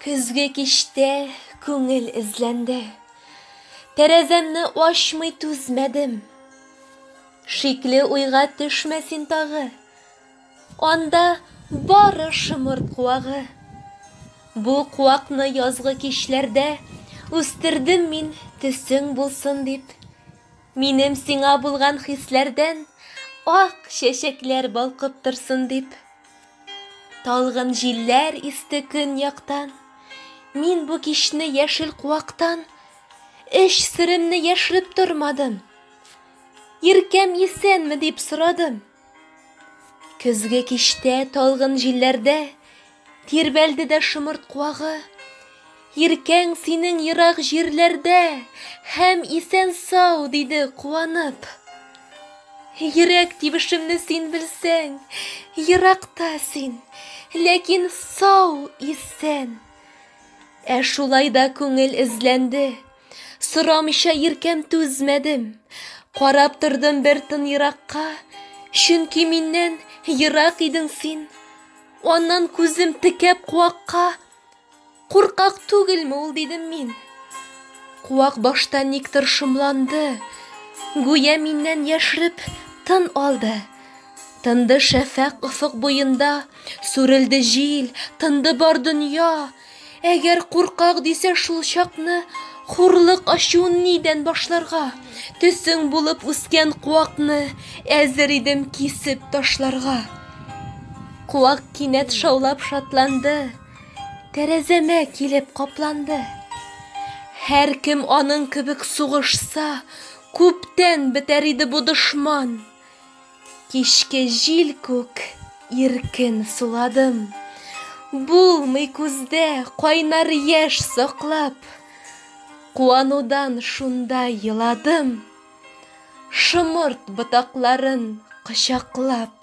Көзге киште күңел izlendi. Тәрәзәмне ашмый түзмәдем. Шикле уйга төшмәсин тагы. Анда бары шымырт куагы. Бу куакны язгы кичләрдә үстердем мин төсең булсын дип. Минем сиңа булган хисләрдән ак чәчәкләр балкып торсын дип. Талгын җилләр исте көн яктан. Мин бу кичне яшел куактан эш сиремне яшереп тормадым. Иркәм исәнме дип сорадым. Көзге кичтә талгын җилләрдә тирбәлде дә шымырт куагы. Иркәң синең ерак җирләрдә һәм исән сау диде куанып. Йөрәк тибешемне син белсәң, еракта син, ләкин сау исән. Шулай да күңел izlendi. Сорамыйча иркәм түзмәдем. Карап тордым бер тын еракка, чөнки миннән ерак идең син. Аннан күзем текәп куакка, куркак түгелме ул дидем мин. Куак башта никтер шомланды, гүя миннән яшереп тын алды. Тынды шәфәк офык буенда, сүрелде җил, тынды бар дөнья. Әгәр куркак дисә шул чакны, хурлык ачуын нидән башларга? Төсең булып үскән куакны әзер идем кисеп ташларга. Куак кинәт шаулап шатланды, тәрәзәмә килеп капланды. Һәр кем аның кебек сугышса, күптән бетәр иде бу дошман. Кичке җил күк иркен суладым. Булмый күздә кайнар яшь саклап. Куанудан шунда еладым. Шымырт ботакларын кочаклап.